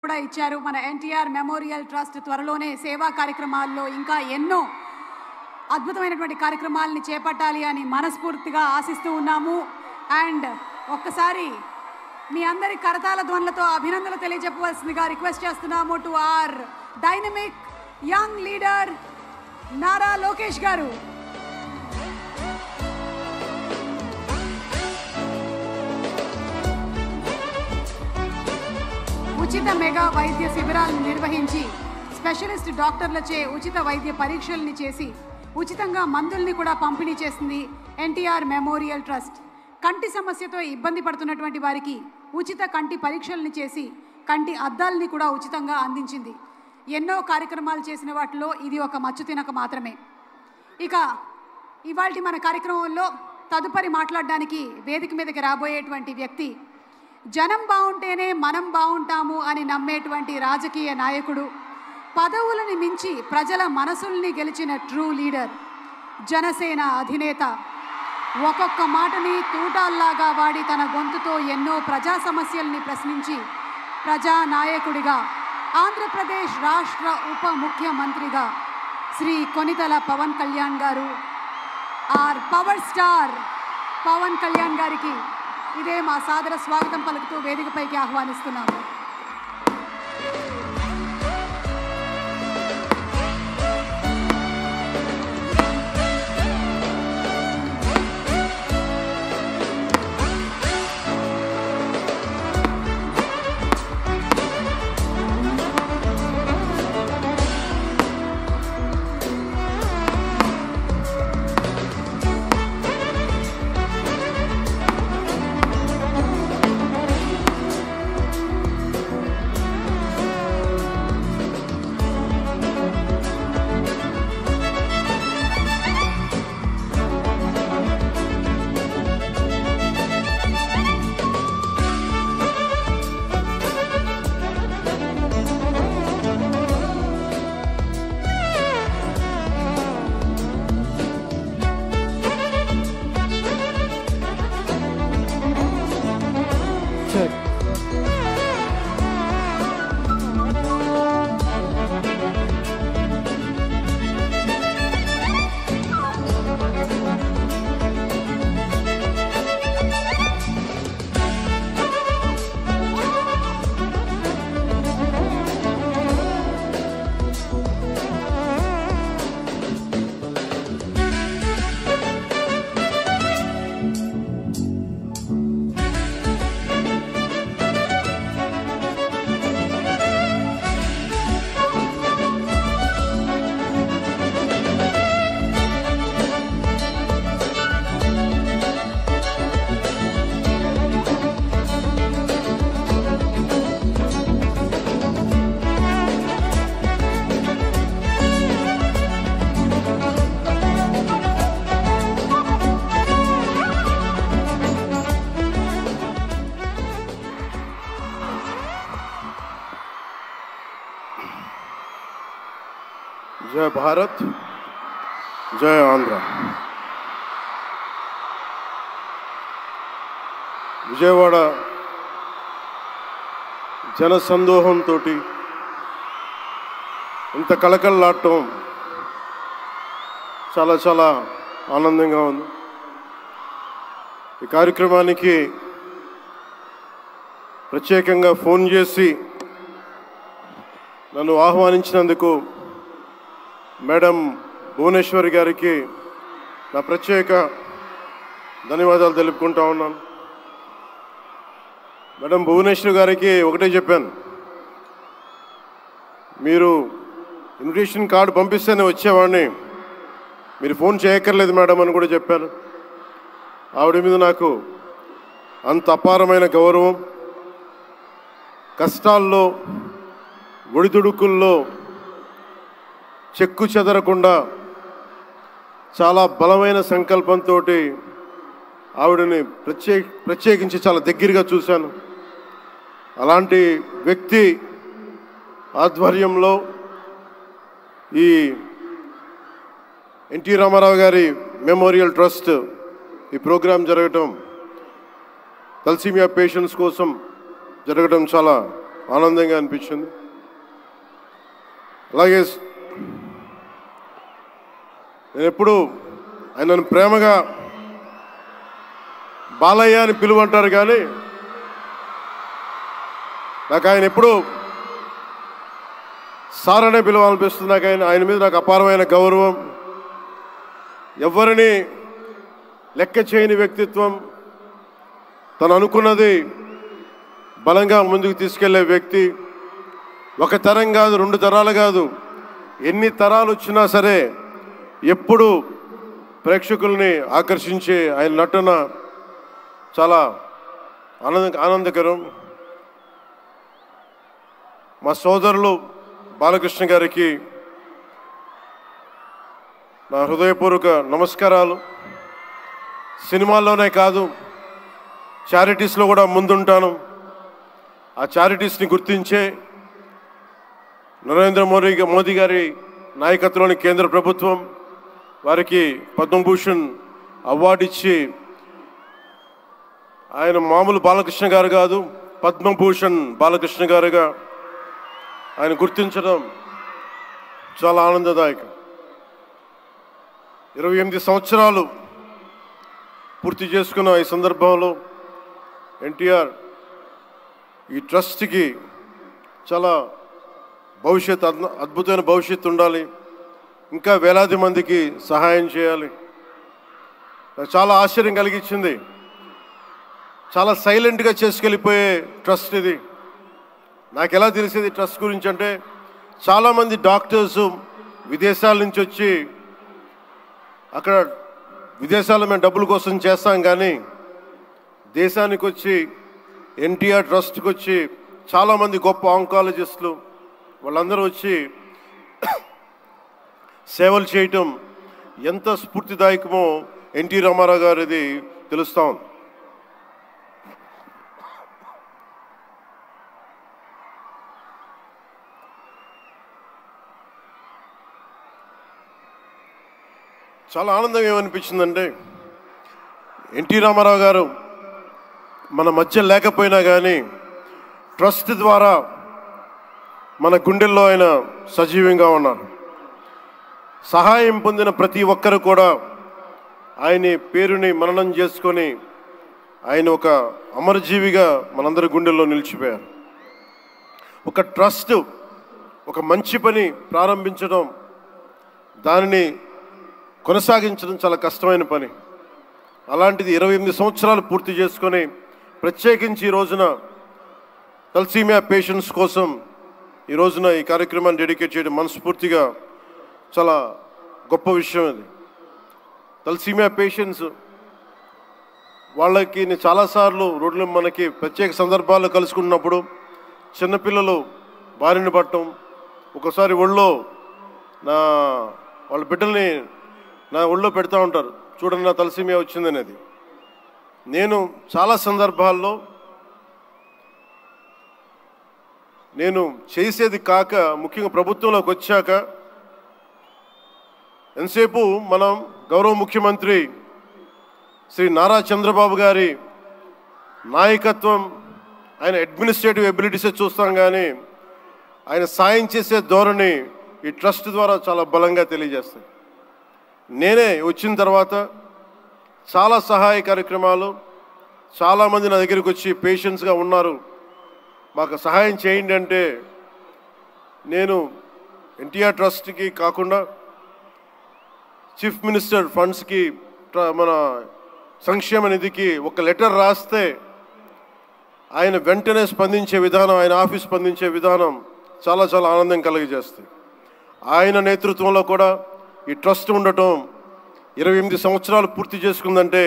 కూడా ఇచ్చారు. మన ఎన్టీఆర్ మెమోరియల్ ట్రస్ట్ త్వరలోనే సేవా కార్యక్రమాల్లో ఇంకా ఎన్నో అద్భుతమైనటువంటి కార్యక్రమాలని చేపట్టాలి అని మనస్ఫూర్తిగా ఆశిస్తూ ఉన్నాము. అండ్ ఒక్కసారి మీ అందరి కరతాళ ధ్వనులతో అభినందనలు తెలియజెప్పవలసిందిగా రిక్వెస్ట్ చేస్తున్నాము to our dynamic young leader Nara Lokesh garu. ఉచిత మెగా వైద్య శిబిరాలను నిర్వహించి స్పెషలిస్ట్ డాక్టర్లచే ఉచిత వైద్య పరీక్షల్ని చేసి ఉచితంగా మందుల్ని కూడా పంపిణీ చేసింది ఎన్టీఆర్ మెమోరియల్ ట్రస్ట్. కంటి సమస్యతో ఇబ్బంది పడుతున్నటువంటి వారికి ఉచిత కంటి పరీక్షల్ని చేసి కంటి అద్దాలని కూడా ఉచితంగా అందించింది. ఎన్నో కార్యక్రమాలు చేసిన వాటిలో ఇది ఒక మచ్చుతినక మాత్రమే. ఇక ఇవాల్టి మన కార్యక్రమంలో తదుపరి మాట్లాడడానికి వేదిక మీదకి రాబోయేటువంటి వ్యక్తి జనం బాగుంటేనే మనం బాగుంటాము అని నమ్మేటువంటి రాజకీయ నాయకుడు, పదవులను మించి ప్రజల మనసుల్ని గెలిచిన ట్రూ లీడర్, జనసేన అధినేత, ఒక్కొక్క మాటని తూటాల్లాగా వాడి తన గొంతుతో ఎన్నో ప్రజా సమస్యల్ని ప్రశ్నించి ప్రజానాయకుడిగా, ఆంధ్రప్రదేశ్ రాష్ట్ర ఉప ముఖ్యమంత్రిగా Shri Konithala Pawan Kalyan garu, our power star Pawan Kalyan గారికి ఇదే మా సాదర స్వాగతం పలుకుతూ వేదికపైకి ఆహ్వానిస్తున్నాము. जय भारत, जय आंध्र. విజయవాడ జనసందోహంతో ఇంత కళకళలాడటం చాలా చాలా ఆనందంగా ఉంది. ఈ కార్యక్రమానికి ప్రత్యేకంగా ఫోన్ చేసి నన్ను ఆహ్వానించినందుకు మేడం భువనేశ్వరి గారికి నా ప్రత్యేక ధన్యవాదాలు తెలుపుకుంటా ఉన్నాను. మేడం భువనేశ్వరి గారికి ఒకటే చెప్పాను, మీరు ఇన్విటేషన్ కార్డు పంపిస్తేనే వచ్చేవాడిని, మీరు ఫోన్ చేయక్కర్లేదు మేడం అని కూడా చెప్పాను. ఆవిడ మీద నాకు అంత అపారమైన గౌరవం. కష్టాల్లో ఒడిదుడుకుల్లో చెక్కు చెదరకుండా చాలా బలమైన సంకల్పంతో ఆవిడని ప్రత్యేకించి చాలా దగ్గరగా చూశాను. అలాంటి వ్యక్తి ఆధ్వర్యంలో ఈ ఎన్టీ రామారావు గారి మెమోరియల్ ట్రస్ట్ ఈ ప్రోగ్రాం జరగటం, తలసీమియా పేషెంట్స్ కోసం జరగటం చాలా ఆనందంగా అనిపించింది. అలాగే నేను ఎప్పుడు ఆయనను ప్రేమగా బాలయ్య అని పిలువంటారు, కానీ నాకు ఆయన ఎప్పుడు సార్ అనే పిలవాలనిపిస్తుంది. నాకు ఆయన మీద నాకు అపారమైన గౌరవం. ఎవరిని లెక్క చేయని వ్యక్తిత్వం, తను అనుకున్నది బలంగా ముందుకు తీసుకెళ్లే వ్యక్తి. ఒక తరం కాదు, 2 తరాలు కాదు, ఎన్ని తరాలు వచ్చినా సరే ఎప్పుడు ప్రేక్షకుల్ని ఆకర్షించే ఆయన నటన చాలా ఆనందకరం. మా సోదరులు బాలకృష్ణ గారికి నా హృదయపూర్వక నమస్కారాలు. సినిమాల్లోనే కాదు, చారిటీస్లో కూడా ముందుంటాను. ఆ చారిటీస్ని గుర్తించే నరేంద్ర మోదీ గారి నాయకత్వంలోని కేంద్ర ప్రభుత్వం వారికి పద్మభూషణ్ అవార్డు ఇచ్చి, ఆయన మామూలు బాలకృష్ణ గారు కాదు, పద్మభూషణ్ బాలకృష్ణ గారుగా ఆయన గుర్తించడం చాలా ఆనందదాయకం. 28 సంవత్సరాలు పూర్తి చేసుకున్న ఈ సందర్భంలో ఎన్టీఆర్ ఈ ట్రస్ట్కి చాలా అద్భుతమైన భవిష్యత్తు ఉండాలి, ఇంకా వేలాది మందికి సహాయం చేయాలి. నాకు చాలా ఆశ్చర్యం కలిగించింది. చాలా సైలెంట్గా చేసుకెళ్ళిపోయే ట్రస్ట్ ఇది. నాకు ఎలా తెలిసేది ట్రస్ట్ గురించి అంటే, చాలామంది డాక్టర్స్ విదేశాల నుంచి వచ్చి అక్కడ విదేశాల్లో మేము డబ్బుల కోసం చేస్తాం, కానీ దేశానికి వచ్చి ఎన్టీఆర్ ట్రస్ట్కి వచ్చి చాలామంది గొప్ప ఆంకాలజిస్టులు వాళ్ళందరూ వచ్చి సేవలు చేయటం ఎంత స్ఫూర్తిదాయకమో ఎన్టీ రామారావు గారిది తెలుస్తా ఉంది. చాలా ఆనందం ఏమనిపించిందంటే, ఎన్టీ రామారావు గారు మన మధ్య లేకపోయినా కానీ ట్రస్ట్ ద్వారా మన గుండెల్లో ఆయన సజీవంగా ఉన్నారు. సహాయం పొందిన ప్రతి ఒక్కరు కూడా ఆయన పేరుని మననం చేసుకొని ఆయన ఒక అమరజీవిగా మనందరి గుండెల్లో నిలిచిపోయారు. ఒక ట్రస్ట్ ఒక మంచి పని ప్రారంభించడం, దానిని కొనసాగించడం చాలా కష్టమైన పని. అలాంటిది 28 సంవత్సరాలు పూర్తి చేసుకొని, ప్రత్యేకించి ఈ రోజున తలసీమియా పేషెంట్స్ కోసం ఈ రోజున ఈ కార్యక్రమాన్ని డెడికేట్ చేయడం మనస్ఫూర్తిగా చాలా గొప్ప విషయం. అది తలసీమియా పేషెంట్స్ వాళ్ళకి నేను చాలాసార్లు రోడ్లు మనకి ప్రత్యేక సందర్భాల్లో కలుసుకున్నప్పుడు చిన్నపిల్లలు బారిన పడటం, ఒకసారి ఒళ్ళో వాళ్ళ బిడ్డల్ని నా ఒళ్ళో పెడతా ఉంటారు, చూడండి నా తలసీమియా వచ్చిందనేది. నేను చాలా సందర్భాల్లో నేను చేసేది కాక, ముఖ్యంగా ప్రభుత్వంలోకి వచ్చాక ఎంతసేపు మనం గౌరవ ముఖ్యమంత్రి శ్రీ నారా చంద్రబాబు గారి నాయకత్వం, ఆయన అడ్మినిస్ట్రేటివ్ ఎబిలిటీసే చూస్తాం, కానీ ఆయన సాయం చేసే ధోరణి ఈ ట్రస్ట్ ద్వారా చాలా బలంగా తెలియజేస్తాయి. నేనే వచ్చిన తర్వాత చాలా సహాయ కార్యక్రమాలు, చాలామంది నా దగ్గరికి వచ్చి పేషెంట్స్గా ఉన్నారు, మాకు సహాయం చేయండి అంటే, నేను ఎన్టీఆర్ ట్రస్ట్కి కాకుండా చీఫ్ మినిస్టర్ ఫండ్స్కి, మన సంక్షేమ నిధికి ఒక లెటర్ రాస్తే ఆయన వెంటనే స్పందించే విధానం, ఆయన ఆఫీస్ స్పందించే విధానం చాలా చాలా ఆనందం కలిగజేస్తాయి. ఆయన నేతృత్వంలో కూడా ఈ ట్రస్ట్ ఉండటం 28 సంవత్సరాలు పూర్తి చేసుకుందంటే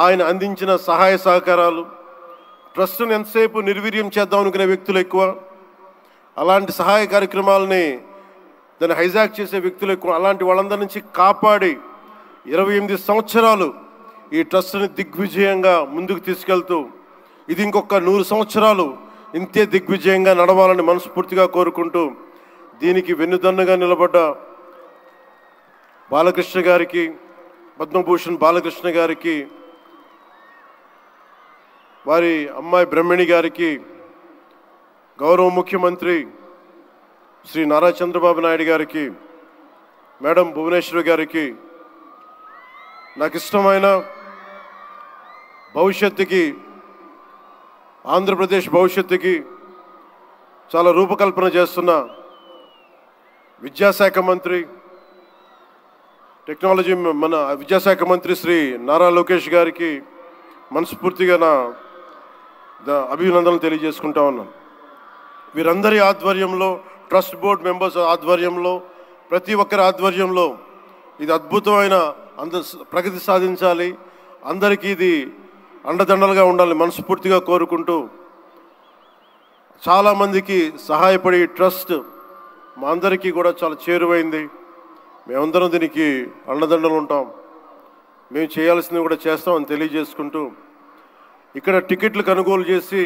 ఆయన అందించిన సహాయ సహకారాలు, ట్రస్ట్ను ఎంతసేపు నిర్వీర్యం చేద్దాం అనుకునే వ్యక్తులు ఎక్కువ, అలాంటి సహాయ కార్యక్రమాలని దాన్ని హైజాక్ చేసే వ్యక్తులు ఎక్కువ. అలాంటి వాళ్ళందరి నుంచి కాపాడి 28 సంవత్సరాలు ఈ ట్రస్ట్ని దిగ్విజయంగా ముందుకు తీసుకెళ్తూ, ఇది ఇంకొక 100 సంవత్సరాలు ఇంతే దిగ్విజయంగా నడవాలని మనస్ఫూర్తిగా కోరుకుంటూ, దీనికి వెన్నుదన్నుగా నిలబడ్డ బాలకృష్ణ గారికి, పద్మభూషణ్ బాలకృష్ణ గారికి, వారి అమ్మాయి బ్రహ్మణి గారికి, గౌరవ ముఖ్యమంత్రి శ్రీ నారా చంద్రబాబు నాయుడు గారికి, మేడం భువనేశ్వరి గారికి నాకు ఇష్టమైన భవిష్యత్తుకి, ఆంధ్రప్రదేశ్ భవిష్యత్తుకి చాలా రూపకల్పన చేస్తున్న విద్యాశాఖ మంత్రి, టెక్నాలజీ మన విద్యాశాఖ మంత్రి శ్రీ నారా లోకేష్ గారికి మనస్ఫూర్తిగా నా అభినందనలు తెలియజేసుకుంటా ఉన్నాను. వీరందరి ఆధ్వర్యంలో, ట్రస్ట్ బోర్డ్ మెంబర్స్ ఆధ్వర్యంలో, ప్రతి ఒక్కరి ఆధ్వర్యంలో ఇది అద్భుతమైన ప్రగతి సాధించాలి, అందరికీ ఇది అండదండలుగా ఉండాలి మనస్ఫూర్తిగా కోరుకుంటూ, చాలామందికి సహాయపడి ట్రస్ట్ మా అందరికీ కూడా చాలా చేరువైంది. మేమందరం దీనికి అండదండలు ఉంటాం, మేము చేయాల్సింది కూడా చేస్తామని తెలియజేసుకుంటూ, ఇక్కడ టికెట్లు కొనుగోలు చేసి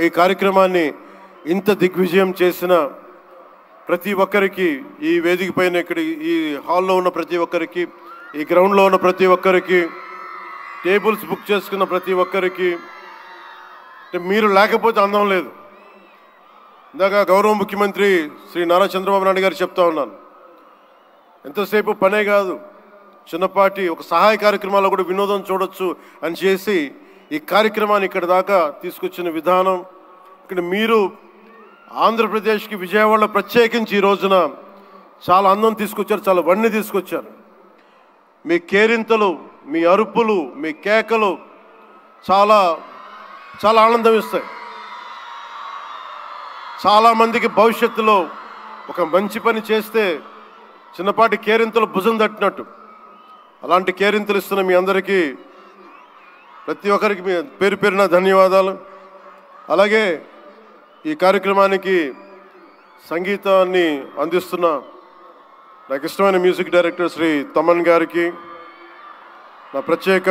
ఈ కార్యక్రమాన్ని ఇంత దిగ్విజయం చేసిన ప్రతి ఒక్కరికి, ఈ వేదిక పైన ఇక్కడ ఈ హాల్లో ఉన్న ప్రతి ఒక్కరికి, ఈ గ్రౌండ్లో ఉన్న ప్రతి ఒక్కరికి, టేబుల్స్ బుక్ చేసుకున్న ప్రతి ఒక్కరికి, మీరు లేకపోతే అందం లేదు. ఇందాక గౌరవ ముఖ్యమంత్రి శ్రీ నారా చంద్రబాబు నాయుడు గారు చెప్తా ఉన్నాను, ఎంతసేపు పనే కాదు, చిన్నపాటి ఒక సహాయ కార్యక్రమాల్లో కూడా వినోదం చూడొచ్చు అని చేసి ఈ కార్యక్రమాన్ని ఇక్కడ దాకా తీసుకొచ్చిన విధానం, ఇక్కడ మీరు ఆంధ్రప్రదేశ్కి విజయవాడలో ప్రత్యేకించి ఈ రోజున చాలా అందం తీసుకొచ్చారు, చాలా వన్నె తీసుకొచ్చారు. మీ కేరింతలు, మీ అరుపులు, మీ కేకలు చాలా చాలా ఆనందం ఇస్తాయి. చాలామందికి భవిష్యత్తులో ఒక మంచి పని చేస్తే చిన్నపాటి కేరింతలు భుజం తట్టినట్టు, అలాంటి కేరింతలు ఇస్తున్న మీ అందరికీ, ప్రతి ఒక్కరికి మీ పేరు పేరున ధన్యవాదాలు. అలాగే ఈ కార్యక్రమానికి సంగీతాన్ని అందిస్తున్న నాకు ఇష్టమైన మ్యూజిక్ డైరెక్టర్ శ్రీ తమన్ గారికి నా ప్రత్యేక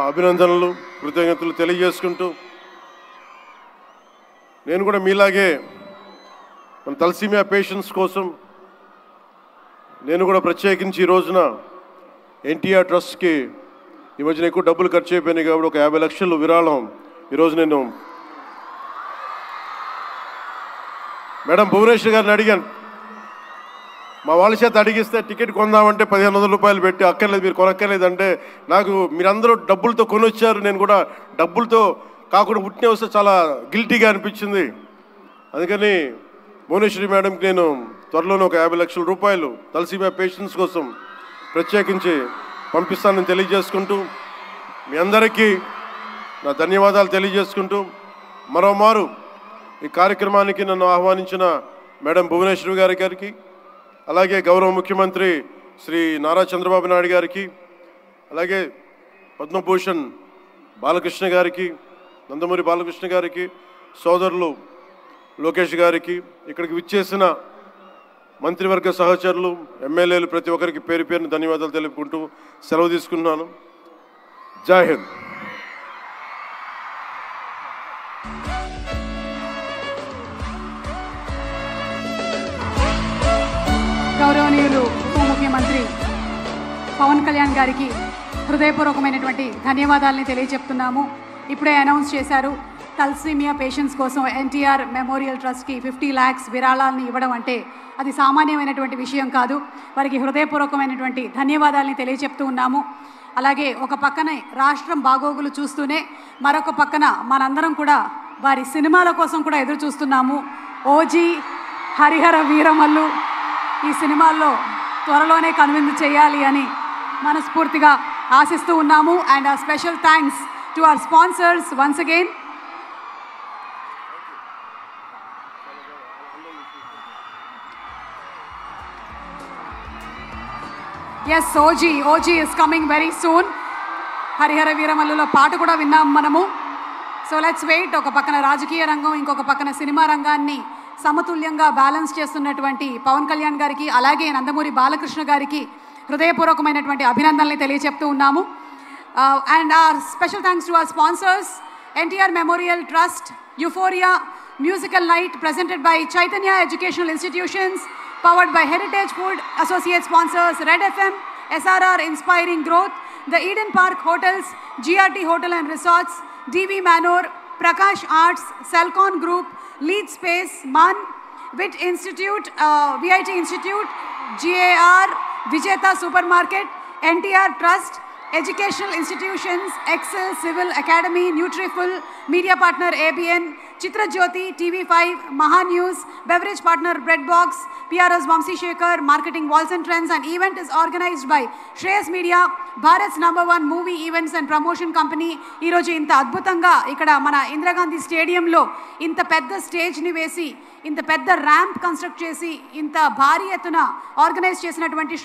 అభినందనలు, కృతజ్ఞతలు తెలియజేసుకుంటూ, నేను కూడా మీలాగే మన తలసీమియా పేషెంట్స్ కోసం నేను కూడా ప్రత్యేకించి ఈ రోజున ఎన్టీఆర్ ట్రస్ట్కి ఈ మధ్యన ఎక్కువ డబ్బులు ఖర్చు అయిపోయినాయి కాబట్టి ఒక 50 లక్షలు విరాళం ఈరోజు నేను మేడం భువనేశ్వర్ గారిని అడిగాను. మా వాళ్ళ చేత అడిగిస్తే టికెట్ కొందామంటే 1500 రూపాయలు పెట్టి, అక్కర్లేదు మీరు కొనక్కర్లేదంటే, నాకు మీరందరూ డబ్బులతో కొనొచ్చారు, నేను కూడా డబ్బులతో కాకుండా పుట్టిన వస్తే చాలా గిల్టీగా అనిపించింది. అందుకని భువనేశ్వరి మేడంకి నేను త్వరలోనే ఒక 50 లక్షల రూపాయలు తలసీమియా పేషెంట్స్ కోసం ప్రత్యేకించి పంపిస్తానని తెలియజేసుకుంటూ, మీ అందరికీ నా ధన్యవాదాలు తెలియజేసుకుంటూ, మరోమారు ఈ కార్యక్రమానికి నన్ను ఆహ్వానించిన మేడం భువనేశ్వరి గారికి, అలాగే గౌరవ ముఖ్యమంత్రి శ్రీ నారా చంద్రబాబు నాయుడు గారికి, అలాగే పద్మభూషణ్ బాలకృష్ణ గారికి, నందమూరి బాలకృష్ణ గారికి, సోదరులు లోకేష్ గారికి, ఇక్కడికి విచ్చేసిన మంత్రివర్గ సహచరులు, ఎమ్మెల్యేలు ప్రతి ఒక్కరికి పేరు పేరున ధన్యవాదాలు తెలుపుకుంటూ సెలవు తీసుకున్నాను. జై హింద్. గౌరవనీయులు ఉప ముఖ్యమంత్రి పవన్ కళ్యాణ్ గారికి హృదయపూర్వకమైనటువంటి ధన్యవాదాలని తెలియజెప్తున్నాము. ఇప్పుడే అనౌన్స్ చేశారు, తలసీమియా పేషెంట్స్ కోసం ఎన్టీఆర్ మెమోరియల్ ట్రస్ట్కి 50 lakhs విరాళాలను ఇవ్వడం అంటే అది సామాన్యమైనటువంటి విషయం కాదు. వారికి హృదయపూర్వకమైనటువంటి ధన్యవాదాలని తెలియజెప్తూ ఉన్నాము. అలాగే ఒక పక్కనే రాష్ట్రం బాగోగులు చూస్తూనే మరొక పక్కన మనందరం కూడా వారి సినిమాల కోసం కూడా ఎదురు చూస్తున్నాము. ఓజీ, హరిహర వీరమల్లు ఈ సినిమాల్లో త్వరలోనే కనువిందు చేయాలి అని మనస్ఫూర్తిగా ఆశిస్తూ ఉన్నాము. And a special thanks to our sponsors once again. Yes, OG is coming very soon. Harihara వీరమల్లులో పాట కూడా విన్నాం మనము. So let's wait. ఒక పక్కన రాజకీయ రంగం, ఇంకొక పక్కన సినిమా రంగాన్ని సమతుల్యంగా బ్యాలెన్స్ చేస్తున్నటువంటి పవన్ కళ్యాణ్ గారికి, అలాగే నందమూరి బాలకృష్ణ గారికి హృదయపూర్వకమైనటువంటి అభినందనలు తెలియజెప్తూ ఉన్నాము. And our special thanks to our sponsors, NTR memorial trust, euphoria musical night presented by Chaitanya Educational Institutions, powered by Heritage Food, associate sponsors Red FM, SRR Inspiring Growth, the Eden Park Hotels, GRT Hotel and Resorts, DV Manor, Prakash Arts, Celcon Group, Lead Space, MAN, VIT Institute, VIT Institute, GAR, Vijeta Supermarket, NTR Trust, Educational Institutions, Excel, Civil Academy, Nutriful, Media Partner ABN, Chitra Jyoti, TV5, Maha News, Beverage Partner Breadbox, PRO's Vamsi Shekhar, Marketing Walls and Trends. And event is organized by Shreyas Media, Bharat's #1 movie events and promotion company. Ee roju inta adbhutanga ikkada mana Indira Gandhi Stadium lo inta pedda stage ni vesi, inta pedda ramp construct chesi, inta bhari etuna organize chesinatuvanti